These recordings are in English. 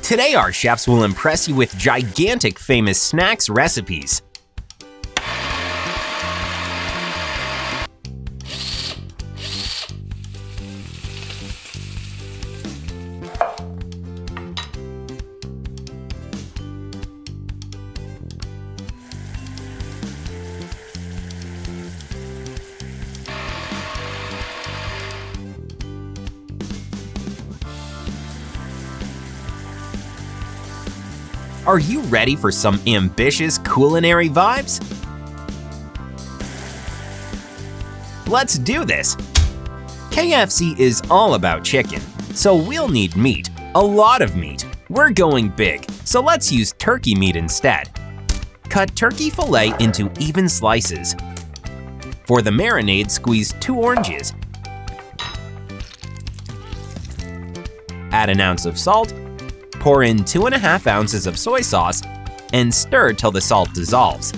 Today our chefs will impress you with gigantic famous snacks recipes. Are you ready for some ambitious culinary vibes? Let's do this! KFC is all about chicken, so we'll need meat, a lot of meat. We're going big, so let's use turkey meat instead. Cut turkey fillet into even slices. For the marinade, squeeze 2 oranges. Add an ounce of salt. Pour in 2½ ounces of soy sauce and stir till the salt dissolves.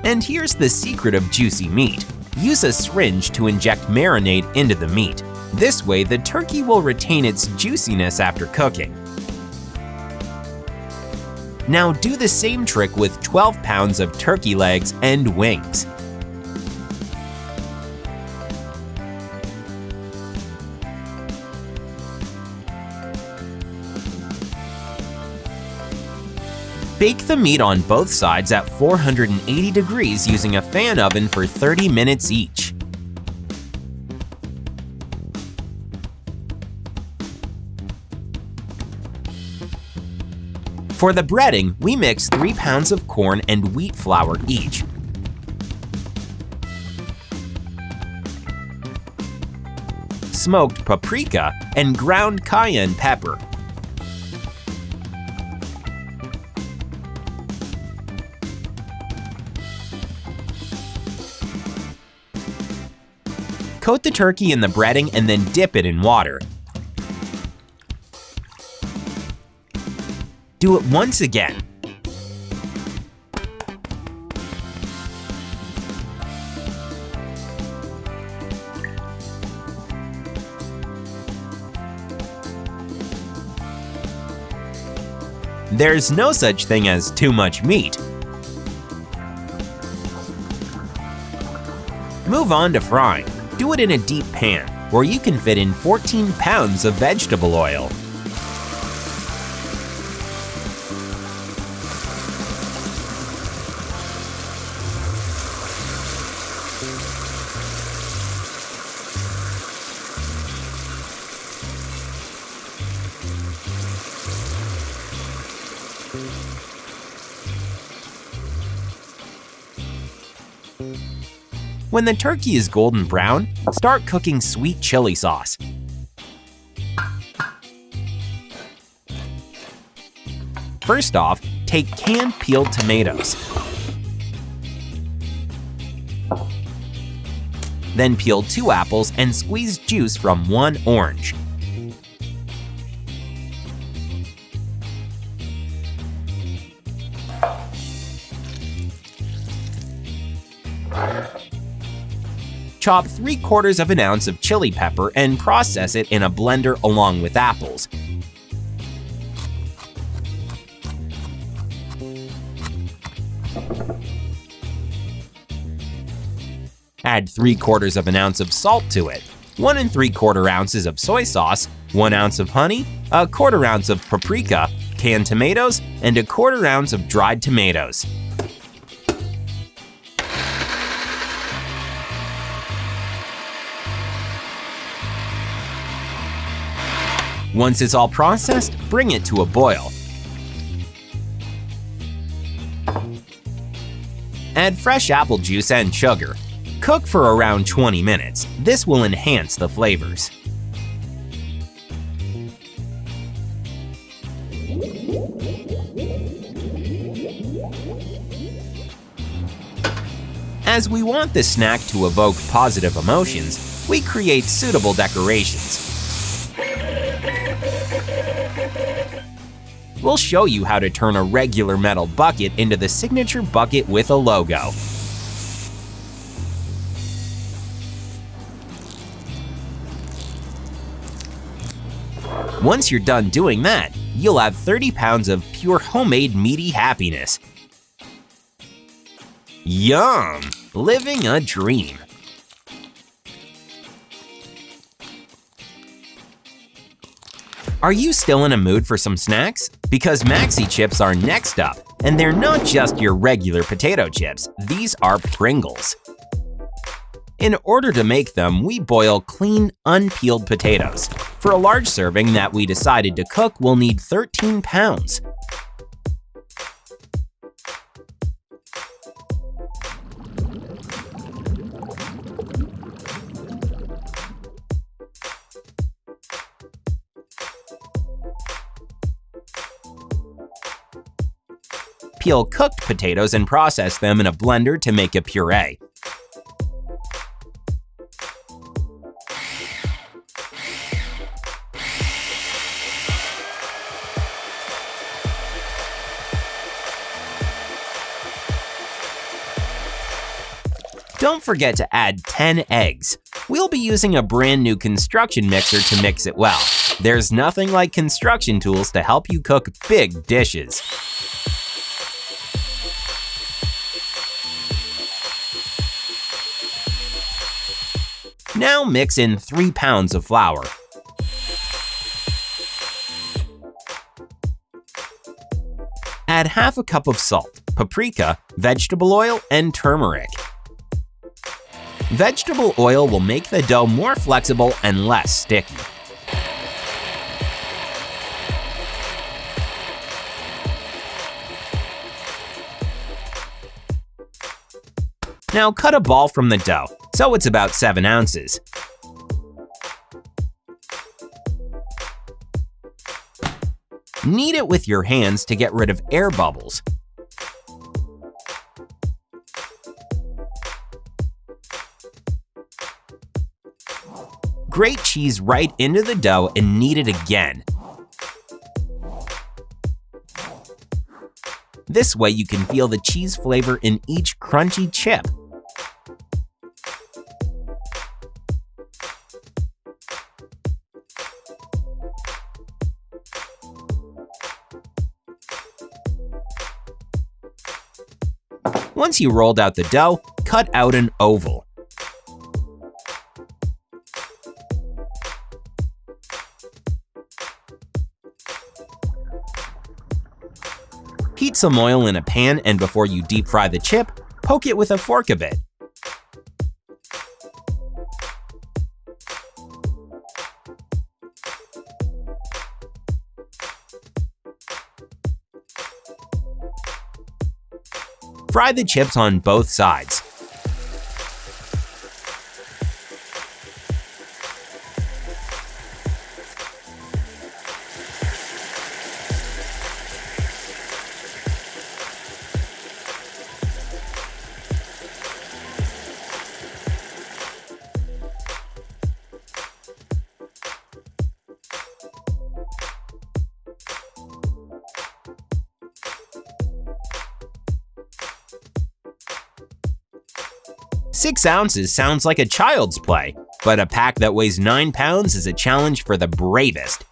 And here's the secret of juicy meat. Use a syringe to inject marinade into the meat. This way, the turkey will retain its juiciness after cooking. Now do the same trick with 12 pounds of turkey legs and wings. Bake the meat on both sides at 480 degrees using a fan oven for 30 minutes each. For the breading, we mix 3 pounds of corn and wheat flour each. Smoked paprika and ground cayenne pepper. Coat the turkey in the breading and then dip it in water. Do it once again. There's no such thing as too much meat. Move on to frying. Do it in a deep pan, where you can fit in 14 pounds of vegetable oil. When the turkey is golden brown, start cooking sweet chili sauce. First off, take canned peeled tomatoes. Then peel 2 apples and squeeze juice from 1 orange. Chop 3/4 of an ounce of chili pepper and process it in a blender along with apples. Add 3/4 of an ounce of salt to it, 1 3/4 ounces of soy sauce, 1 ounce of honey, 1/4 ounce of paprika, canned tomatoes, and 1/4 ounce of dried tomatoes. Once it's all processed, bring it to a boil. Add fresh apple juice and sugar. Cook for around 20 minutes. This will enhance the flavors. As we want the snack to evoke positive emotions, we create suitable decorations. We'll show you how to turn a regular metal bucket into the signature bucket with a logo. Once you're done doing that, you'll have 30 pounds of pure homemade meaty happiness. Yum! Living a dream. Are you still in a mood for some snacks? Because Maxi chips are next up, and they're not just your regular potato chips, these are Pringles. In order to make them, we boil clean, unpeeled potatoes. For a large serving that we decided to cook, we'll need 13 pounds. Peel cooked potatoes and process them in a blender to make a puree. Don't forget to add 10 eggs. We'll be using a brand new construction mixer to mix it well. There's nothing like construction tools to help you cook big dishes. Now mix in 3 pounds of flour. Add half a cup of salt, paprika, vegetable oil, and turmeric. Vegetable oil will make the dough more flexible and less sticky. Now cut a ball from the dough, so it's about 7 ounces. Knead it with your hands to get rid of air bubbles. Grate cheese right into the dough and knead it again. This way you can feel the cheese flavor in each crunchy chip. Once you rolled out the dough, cut out an oval. Heat some oil in a pan, and before you deep fry the chip, poke it with a fork a bit. Fry the chips on both sides. Six ounces sounds like a child's play, but a pack that weighs 9 pounds is a challenge for the bravest.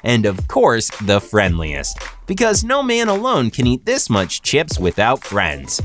And of course, the friendliest, because no man alone can eat this much chips without friends.